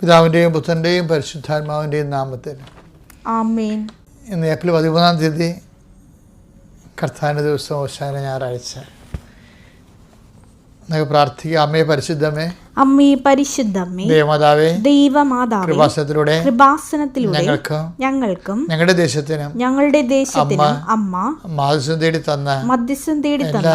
പിതാവിൻ്റെയും പുത്രൻ്റെയും പരിശുദ്ധാത്മാവിൻ്റെയും നാമത്തിൽ ആമേൻ. ഇന്ന് ഏപ്രിൽ 13 കർത്താവിൻ്റെ ദിവസം ഓശാന ഞായറാഴ്ച. നമുക്ക് പ്രാർത്ഥിക്കാം. അമ്മേ പരിശുദ്ധമേ, അമ്മേ പരിശുദ്ധമേ, ദൈവമാതാവേ, ദൈവമാതാവേ, കൃപാസനത്തിലൂടെ ഞങ്ങൾക്കും ഞങ്ങളുടെ ദേശത്തിനും അമ്മ മധ്യസ്ഥം തേടി തന്ന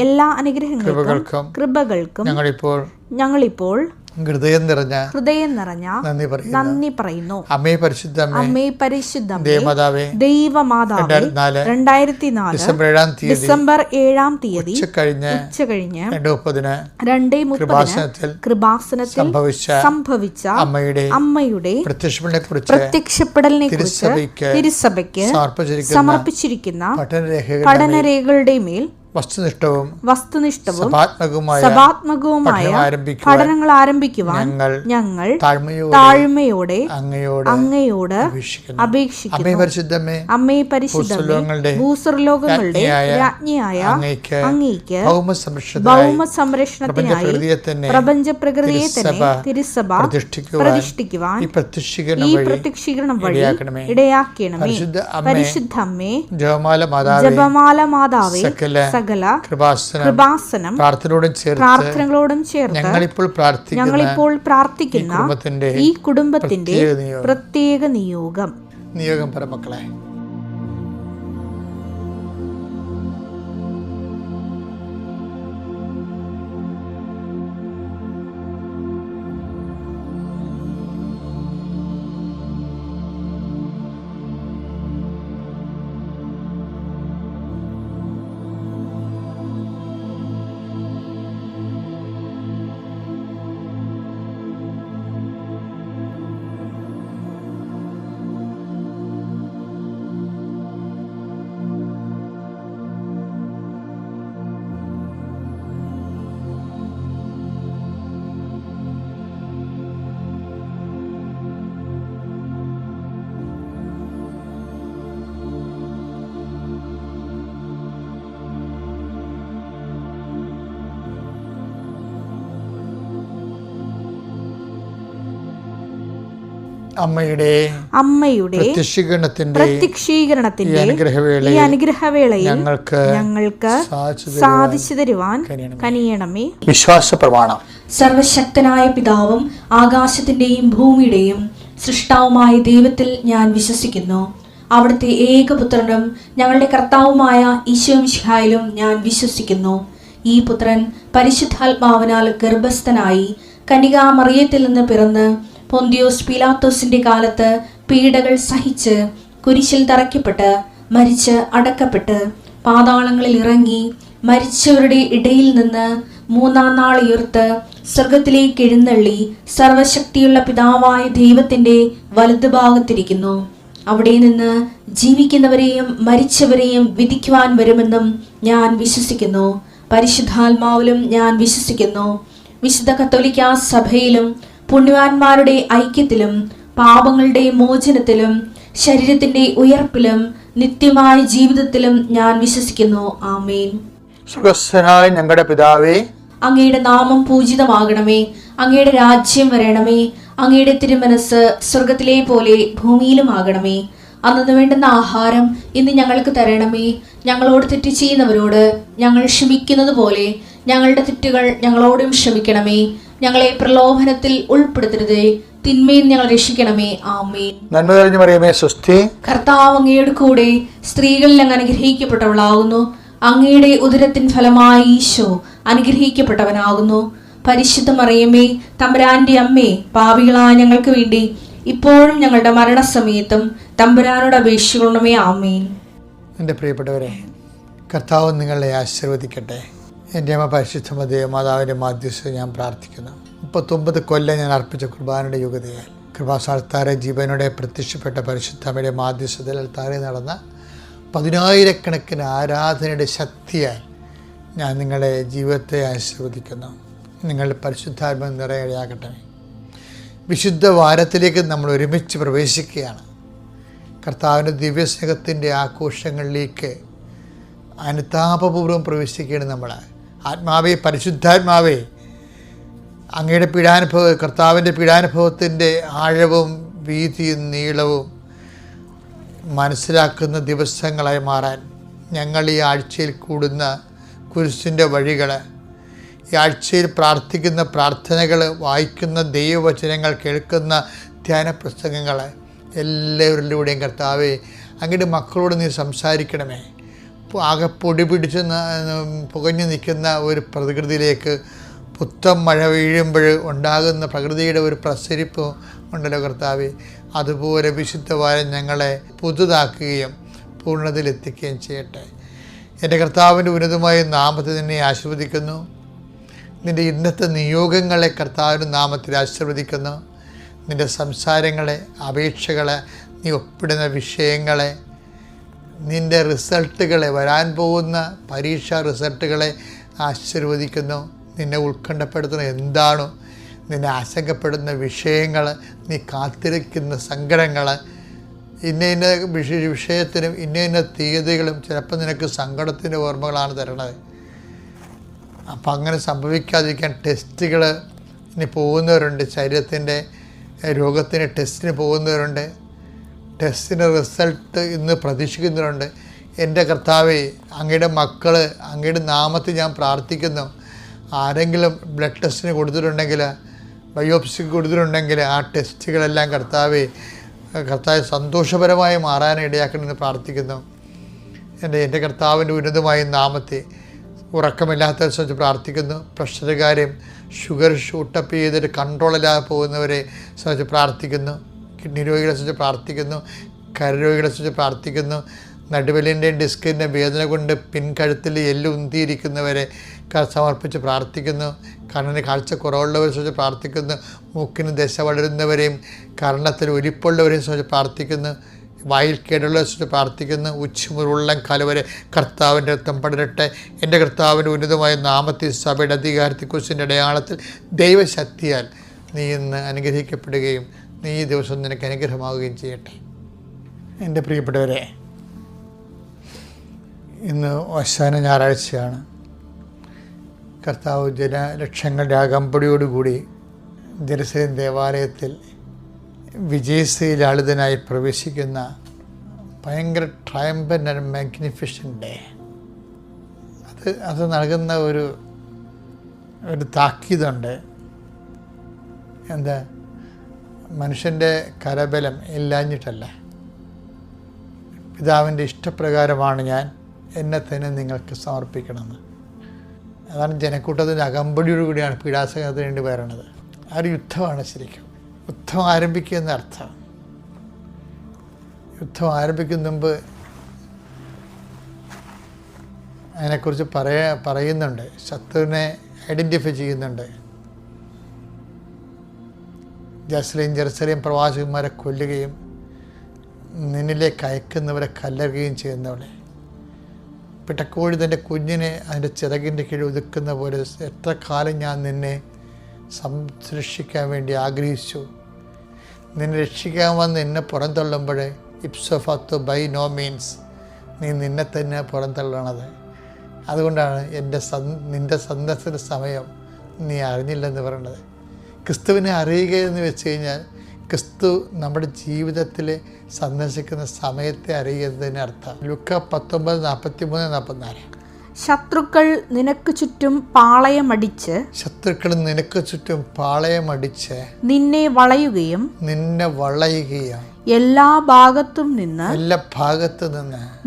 എല്ലാ അനുഗ്രഹങ്ങൾക്കും കൃപകൾക്കും ഞങ്ങളിപ്പോൾ ഹൃദയം നിറഞ്ഞ നന്ദി പറയുന്നു. അമ്മേ പരിശുദ്ധമേ, ദൈവമാതാവേ, 2004 ഡിസംബർ 7 ഉച്ചകഴിഞ്ഞ് 2:30 കൃപാസനത്തിൽ സംഭവിച്ച അമ്മയുടെ പ്രത്യക്ഷപ്പെടലിനെ കുറിച്ച് തിരുസഭയ്ക്ക് സമർപ്പിച്ചിരിക്കുന്ന പഠനരേഖകളുടെ മേൽ വസ്തുനിഷ്ഠവും സഭാത്മകവുമായ പഠനങ്ങൾ ആരംഭിക്കുവാൻ ഞങ്ങൾ താഴ്മയോടെ അങ്ങയോട് അപേക്ഷിക്കുന്നു. അമ്മേ പരിശുദ്ധമേ, ഭൂസ്വർലോകങ്ങളുടെ രാജ്ഞിയായ അങ്ങേക്ക് ഭൗമ സംരക്ഷണത്തിനായി പ്രപഞ്ച പ്രകൃതിയെ തന്നെ തിരുസഭ പ്രതിഷ്ഠിക്കുവാൻ ഈ പ്രത്യക്ഷീകരണം വഴി ഇടയാക്കണമേ. പരിശുദ്ധമ്മേ, ജപമാല മാതാവേ, സകല കൃപാസനം പ്രാർത്ഥനകളോടും ചേർത്ത് ഞങ്ങളിപ്പോൾ പ്രാർത്ഥിക്കുന്ന ഈ കുടുംബത്തിന്റെ പ്രത്യേക നിയോഗം പരമക്കളെ. അമ്മയുടെ പ്രത്യക്ഷീകരണത്തിന്റെ ഈ അനുഗ്രഹവേളയിൽ ഞങ്ങൾക്ക് സാധിച്ചു തരുവാൻ കനിയണമേ. വിശ്വാസ പ്രമാണം. സർവശക്തനായ പിതാവും ആകാശത്തിന്റെയും ഭൂമിയുടെയും സൃഷ്ടാവുമായ ദൈവത്തിൽ ഞാൻ വിശ്വസിക്കുന്നു. അവിടുത്തെ ഏകപുത്രനും ഞങ്ങളുടെ കർത്താവുമായ ഈശോമിശിഹായിലും ഞാൻ വിശ്വസിക്കുന്നു. ഈ പുത്രൻ പരിശുദ്ധാത്മാവിനാൽ ഗർഭസ്ഥനായി കന്യകാമറിയത്തിൽ നിന്ന് പിറന്ന് പൊന്തിയോസ് പീലാത്തോസിന്റെ കാലത്ത് പീഡകൾ സഹിച്ച് കുരിശിൽ തറയ്ക്കപ്പെട്ട് മരിച്ച് അടക്കപ്പെട്ട് പാതാളങ്ങളിൽ ഇറങ്ങി മരിച്ചവരുടെ ഇടയിൽ നിന്ന് 3-ാം നാൾ ഉയർത്ത് സ്വർഗത്തിലേക്ക് എഴുന്നള്ളി സർവശക്തിയുള്ള പിതാവായ ദൈവത്തിന്റെ വലതുഭാഗത്തിരിക്കുന്നു. അവിടെ നിന്ന് ജീവിക്കുന്നവരെയും മരിച്ചവരെയും വിധിക്കുവാൻ വരുമെന്നും ഞാൻ വിശ്വസിക്കുന്നു. പരിശുദ്ധാത്മാവിലും ഞാൻ വിശ്വസിക്കുന്നു. വിശുദ്ധ കത്തോലിക്കാ സഭയിലും പുണ്യവാന്മാരുടെ ഐക്യത്തിലും പാപങ്ങളുടെ മോചനത്തിലും ശരീരത്തിന്റെ ഉയർപ്പിലും നിത്യമായ ജീവിതത്തിലും ഞാൻ വിശ്വസിക്കുന്നു. ആമേൻ. സുഖസ്ഥനായ ഞങ്ങളുടെ പിതാവേ, അങ്ങയുടെ നാമം പൂജിതമാകണമേ. അങ്ങയുടെ രാജ്യം വരണമേ. അങ്ങയുടെ തിരുമനസ് സ്വർഗത്തിലെ പോലെ ഭൂമിയിലും ആകണമേ. അന്നു വേണ്ടുന്ന ആഹാരം ഇന്ന് ഞങ്ങൾക്ക് തരണമേ. ഞങ്ങളോട് തെറ്റ് ചെയ്യുന്നവരോട് ഞങ്ങൾ ക്ഷമിക്കുന്നത് പോലെ ഞങ്ങളുടെ തെറ്റുകൾ ഞങ്ങളോടും ക്ഷമിക്കണമേ. ഞങ്ങളെ പ്രലോഭനത്തിൽ ഉൾപ്പെടുത്തരുതേ, തിന്മയിൽ ഞങ്ങൾ രക്ഷിക്കണമേ. ആമേൻ. നന്മ നിറഞ്ഞ മറിയമേ, സ്വസ്തി. കർത്താവ് അങ്ങയുടെ കൂടെ സ്ത്രീകളിൽ അങ്ങ് അനുഗ്രഹിക്കപ്പെട്ടവളാകുന്നു. അങ്ങയുടെ ഉദരത്തിൻ ഫലമായി ഈശോ അനുഗ്രഹിക്കപ്പെട്ടവനാകുന്നു. പരിശുദ്ധ മറിയമേ, തമ്പുരാന്റെ അമ്മേ, പാപികളായ ഞങ്ങൾക്ക് വേണ്ടി ഇപ്പോഴും ഞങ്ങളുടെ മരണസമയത്തും തമ്പുരാനോട് അപേക്ഷിക്കണമേ. ആമേൻ. എൻ്റെ പ്രിയപ്പെട്ടവരെ, കർത്താവ് നിങ്ങളെ ആശീർവദിക്കട്ടെ. എൻ്റെ അമ്മ പരിശുദ്ധ ദേവമാതാവിൻ്റെ മാധ്യസ്ഥ ഞാൻ പ്രാർത്ഥിക്കുന്നു. 39 കൊല്ലം ഞാൻ അർപ്പിച്ച കുർബാനയുടെ യുഗതയാൽ കൃപാസാൽത്താരെ ജീവനോടെ പ്രത്യക്ഷപ്പെട്ട പരിശുദ്ധമ്മയുടെ മാധ്യസ്ഥതയിൽ അൽത്താരെ നടന്ന 10,000 ആരാധനയുടെ ശക്തിയാൽ ഞാൻ നിങ്ങളെ ജീവിതത്തെ ആശീർവദിക്കുന്നു. നിങ്ങളുടെ പരിശുദ്ധാത്മ നിറയടയാകട്ടെ. വിശുദ്ധ വാരത്തിലേക്ക് നമ്മൾ ഒരുമിച്ച് പ്രവേശിക്കുകയാണ്. കർത്താവിൻ്റെ ദിവ്യസ്നേഹത്തിൻ്റെ ആഘോഷങ്ങളിലേക്ക് അനുതാപപൂർവ്വം പ്രവേശിക്കുകയാണ് നമ്മൾ. ആത്മാവേ, പരിശുദ്ധാത്മാവേ, അങ്ങയുടെ കർത്താവിൻ്റെ പീഡാനുഭവത്തിൻ്റെ ആഴവും വീതിയും നീളവും മനസ്സിലാക്കുന്ന ദിവസങ്ങളായി മാറാൻ ഞങ്ങൾ ഈ ആഴ്ചയിൽ കൂടുന്ന കുരിശിൻ്റെ വഴികൾ, ഈ ആഴ്ചയിൽ പ്രാർത്ഥിക്കുന്ന പ്രാർത്ഥനകൾ, വായിക്കുന്ന ദൈവവചനങ്ങൾ, കേൾക്കുന്ന ധ്യാന പ്രസംഗങ്ങൾ എല്ലാവരിലൂടെയും കർത്താവേ അങ്ങയുടെ മക്കളോട് നീ സംസാരിക്കണമേ. ആകെ പൊടി പിടിച്ച് പുകഞ്ഞു നിൽക്കുന്ന ഒരു പ്രകൃതിയിലേക്ക് പുത്തൻ മഴ വീഴുമ്പോൾ ഉണ്ടാകുന്ന പ്രകൃതിയുടെ ഒരു പ്രസരിപ്പ് ഉണ്ടല്ലോ കർത്താവേ, അതുപോലെ വിശുദ്ധവാരം ഞങ്ങളെ പുതുതാക്കുകയും പൂർണ്ണതയിലെത്തിക്കുകയും ചെയ്യട്ടെ. എൻ്റെ കർത്താവിൻ്റെ ഉന്നതമായ നാമത്തിൽ നിന്നെ ആശീർവദിക്കുന്നു. നിൻ്റെ ഇന്നത്തെ നിയോഗങ്ങളെ കർത്താവിൻ്റെ നാമത്തിൽ ആശീർവദിക്കുന്നു. നിൻ്റെ സംസാരങ്ങളെ, അപേക്ഷകളെ, നീ ഒപ്പിടുന്ന വിഷയങ്ങളെ, നിൻ്റെ റിസൾട്ടുകളെ, വരാൻ പോകുന്ന പരീക്ഷാ റിസൾട്ടുകളെ ആശീർവദിക്കുന്നു. നിന്നെ ഉത്കണ്ഠപ്പെടുത്തുന്ന എന്താണോ, നിന്നെ ആശങ്കപ്പെടുന്ന വിഷയങ്ങൾ, നീ കാത്തിരിക്കുന്ന സങ്കടങ്ങൾ, ഇന്ന വിഷയത്തിനും ഇന്ന തീയതികളും ചിലപ്പോൾ നിനക്ക് സങ്കടത്തിൻ്റെ ഓർമ്മകളാണ് തരണത്. അപ്പം അങ്ങനെ സംഭവിക്കാതിരിക്കാൻ ടെസ്റ്റുകൾ ഇനി പോകുന്നവരുണ്ട്. ശരീരത്തിൻ്റെ രോഗത്തിന് ടെസ്റ്റിന് പോകുന്നവരുണ്ട്. ടെസ്റ്റിൻ്റെ റിസൾട്ട് ഇന്ന് പ്രതീക്ഷിക്കുന്നവരുണ്ട്. എൻ്റെ കർത്താവേ, അങ്ങയുടെ മക്കൾ അങ്ങയുടെ നാമത്തിൽ ഞാൻ പ്രാർത്ഥിക്കുന്നു. ആരെങ്കിലും ബ്ലഡ് ടെസ്റ്റിന് കൊടുത്തിട്ടുണ്ടെങ്കിൽ, ബയോപ്സിക്ക് കൊടുത്തിട്ടുണ്ടെങ്കിൽ ആ ടെസ്റ്റുകളെല്ലാം കർത്താവെ സന്തോഷപരമായി മാറാൻ ഇടയാക്കണമെന്ന് പ്രാർത്ഥിക്കുന്നു. എൻ്റെ കർത്താവിൻ്റെ ഉന്നതമായ നാമത്തെ ഉറക്കമില്ലാത്തവരെ സംബന്ധിച്ച് പ്രാർത്ഥിക്കുന്നു. പ്രഷറുകാരെയും ഷുഗർ ഷൂട്ടപ്പ് ചെയ്തിട്ട് കൺട്രോളില്ലാതെ പോകുന്നവരെ സംബന്ധിച്ച് പ്രാർത്ഥിക്കുന്നു. കിഡ്നി രോഗികളെ സംബന്ധിച്ച് പ്രാർത്ഥിക്കുന്നു. കരരോഗികളെ സംബന്ധിച്ച് പ്രാർത്ഥിക്കുന്നു. നടുവലിൻ്റെയും ഡിസ്കിൻ്റെ വേദന കൊണ്ട് പിൻകഴുത്തിൽ എല്ല് ഉന്തിയിരിക്കുന്നവരെ സമർപ്പിച്ച് പ്രാർത്ഥിക്കുന്നു. കണ്ണിന് കാഴ്ച കുറവുള്ളവരെ സംബന്ധിച്ച് പ്രാർത്ഥിക്കുന്നു. മൂക്കിന് ദശ വളരുന്നവരെയും കർണത്തിൽ ഒലിപ്പുള്ളവരെയും സംബന്ധിച്ച് പ്രാർത്ഥിക്കുന്നു. വായിൽ കേടുള്ളവരെ സംബന്ധിച്ച് പ്രാർത്ഥിക്കുന്നു. ഉച്ചമുരുള്ളം കലവരെ കർത്താവിൻ്റെ രക്തം പടരട്ടെ. എൻ്റെ കർത്താവിൻ്റെ ഉന്നതമായ നാമത്തിൽ സഭയുടെ അധികാരത്തെക്കുറിച്ചിൻ്റെ അടയാളത്തിൽ ദൈവശക്തിയാൽ നീ ഇന്ന് അനുഗ്രഹിക്കപ്പെടുകയും നീ ഈ ദിവസം നിനക്ക് അനുഗ്രഹമാവുകയും ചെയ്യട്ടെ. എൻ്റെ പ്രിയപ്പെട്ടവരെ, ഇന്ന് അവസാന ഞായറാഴ്ചയാണ്. കർത്താവ് ജനലക്ഷങ്ങളുടെ അകമ്പടിയോടുകൂടി ജെറുസലേം ദേവാലയത്തിൽ വിജയശ്രീലാളിതനായി പ്രവേശിക്കുന്ന ഭയങ്കര ട്രയംബൻ്റ് ആൻഡ് മാഗ്നിഫിഷ്യൻ്റ് ഡേ. അത് നൽകുന്ന ഒരു താക്കീതുണ്ട്. എന്താ, മനുഷ്യൻ്റെ കരബലം ഇല്ലാഞ്ഞിട്ടല്ല, പിതാവിൻ്റെ ഇഷ്ടപ്രകാരമാണ് ഞാൻ എന്നെ തന്നെ നിങ്ങൾക്ക് സമർപ്പിക്കണമെന്ന്. അതാണ് ജനക്കൂട്ടത്തിൻ്റെ അകമ്പടിയോടുകൂടിയാണ് പീഡാസഹനത്തിന് വേണ്ടി വരണത്. ആ ഒരു യുദ്ധമാണ് ശരിക്കും. യുദ്ധം ആരംഭിക്കുക എന്ന അർത്ഥം. യുദ്ധം ആരംഭിക്കുന്ന മുമ്പ് അതിനെക്കുറിച്ച് പറയുന്നുണ്ട്. ശത്രുവിനെ ഐഡൻറ്റിഫൈ ചെയ്യുന്നുണ്ട്. ജെറുസലേം പ്രവാസികന്മാരെ കൊല്ലുകയും നിന്നിലേക്ക് അയക്കുന്നവരെ കല്ലെറുകയും ചെയ്യുന്നവളെ, പിട്ടക്കോഴി തൻ്റെ കുഞ്ഞിനെ അതിൻ്റെ ചിറകിൻ്റെ കീഴിൽ ഒതുക്കുന്ന പോലെ എത്ര കാലം ഞാൻ നിന്നെ സംരക്ഷിക്കാൻ വേണ്ടി ആഗ്രഹിച്ചു. നിന്നെ രക്ഷിക്കാൻ വന്ന് എന്നെ പുറന്തള്ളുമ്പോൾ ഇപ്സോഫാത്തോ ബൈ നോ മീൻസ് നീ നിന്നെ തന്നെ പുറന്തള്ളണത്. അതുകൊണ്ടാണ് നിൻ്റെ സന്ദർശന സമയം നീ അറിഞ്ഞില്ലെന്ന് പറയുന്നത്. ക്രിസ്തുവിനെ അറിയുക എന്ന് വെച്ച് കഴിഞ്ഞാൽ ക്രിസ്തു നമ്മുടെ ജീവിതത്തിൽ സന്ദർശിക്കുന്ന സമയത്തെ അറിയുന്നതിന് അർത്ഥം. ലൂക്ക 19:43-44. ശത്രുക്കൾ നിനക്ക് ചുറ്റും പാളയമടിച്ച് നിന്നെ വളയുകയും എല്ലാ ഭാഗത്തും നിന്ന്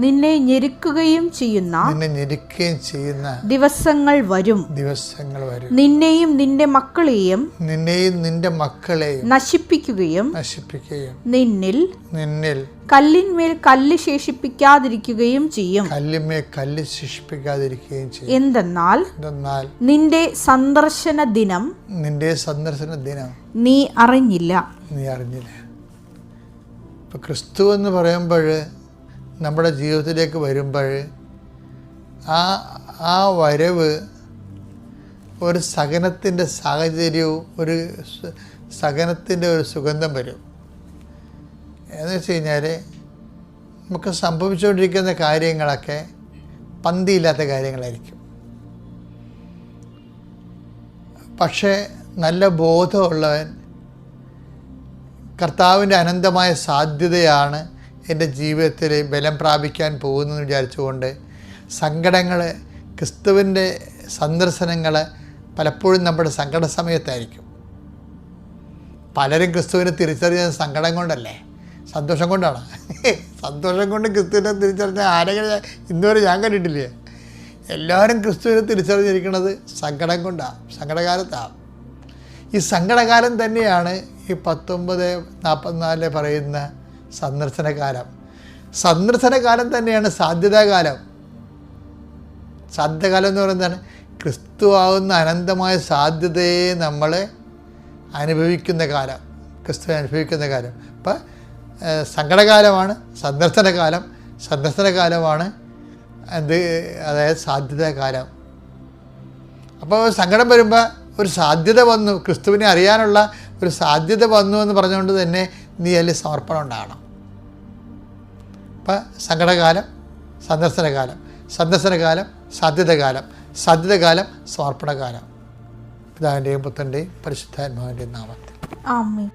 നിന്നെ ഞെരുക്കുകയും ചെയ്യുന്ന ദിവസങ്ങൾ വരും. നിന്നെയും നിന്റെ മക്കളെയും നശിപ്പിക്കുകയും നിന്നിൽ കല്ലിന്മേൽ കല്ല് ശേഷിപ്പിക്കാതിരിക്കുകയും ചെയ്യും. എന്തെന്നാൽ നിന്റെ സന്ദർശന ദിനം നീ അറിഞ്ഞില്ല. ഇപ്പം ക്രിസ്തു എന്ന് പറയുമ്പോൾ നമ്മുടെ ജീവിതത്തിലേക്ക് വരുമ്പോൾ ആ വരവ് ഒരു സഹനത്തിൻ്റെ സാഹചര്യവും ഒരു സഹനത്തിൻ്റെ ഒരു സുഗന്ധം വരും. എന്ന് വെച്ച് കഴിഞ്ഞാൽ നമുക്ക് സംഭവിച്ചുകൊണ്ടിരിക്കുന്ന കാര്യങ്ങളൊക്കെ പന്തിയില്ലാത്ത കാര്യങ്ങളായിരിക്കും. പക്ഷേ നല്ല ബോധമുള്ളവൻ കർത്താവിൻ്റെ അനന്തമായ സാധ്യതയാണ് എൻ്റെ ജീവിതത്തിൽ ബലം പ്രാപിക്കാൻ പോകുന്നതെന്ന് വിചാരിച്ചുകൊണ്ട് സങ്കടങ്ങൾ, ക്രിസ്തുവിൻ്റെ സന്ദർശനങ്ങൾ പലപ്പോഴും നമ്മുടെ സങ്കട സമയത്തായിരിക്കും. പലരും ക്രിസ്തുവിനെ തിരിച്ചറിഞ്ഞത് സങ്കടം കൊണ്ടല്ലേ, സന്തോഷം കൊണ്ടാണ്. സന്തോഷം കൊണ്ട് ക്രിസ്തുവിനെ തിരിച്ചറിഞ്ഞ ആരെങ്കിലും ഇന്നുവരെ ഞാൻ കണ്ടിട്ടില്ലേ. എല്ലാവരും ക്രിസ്തുവിനെ തിരിച്ചറിഞ്ഞിരിക്കുന്നത് സങ്കടം കൊണ്ടാണ്, സങ്കടകാലത്താണ്. ഈ സങ്കടകാലം തന്നെയാണ് ഈ 1944 പറയുന്ന സന്ദർശനകാലം. സന്ദർശനകാലം തന്നെയാണ് സാധ്യതാകാലം. സാധ്യതകാലം എന്ന് പറയുന്നതാണ് ക്രിസ്തു ആവുന്ന അനന്തമായ സാധ്യതയെ നമ്മൾ അനുഭവിക്കുന്ന കാലം, ക്രിസ്തു അനുഭവിക്കുന്ന കാലം. അപ്പം സങ്കടകാലമാണ് സന്ദർശനകാലം, സന്ദർശനകാലമാണ് അതായത് സാധ്യതാകാലം. അപ്പോൾ സങ്കടം വരുമ്പോൾ ഒരു സാധ്യത വന്നു, ക്രിസ്തുവിനെ അറിയാനുള്ള ഒരു സാധ്യത വന്നു എന്ന് പറഞ്ഞുകൊണ്ട് തന്നെ നീ അതിൽ സമർപ്പണം ഉണ്ടാകണം. അപ്പം സങ്കടകാലം, സന്ദർശനകാലം, സന്ദർശനകാലം, സാധ്യതകാലം, സാധ്യതകാലം, സമർപ്പണകാലം. പിതാവിൻ്റെയും പുത്രൻ്റെയും പരിശുദ്ധാത്മാവിൻ്റെയും നാമത്തിൽ ആമേൻ.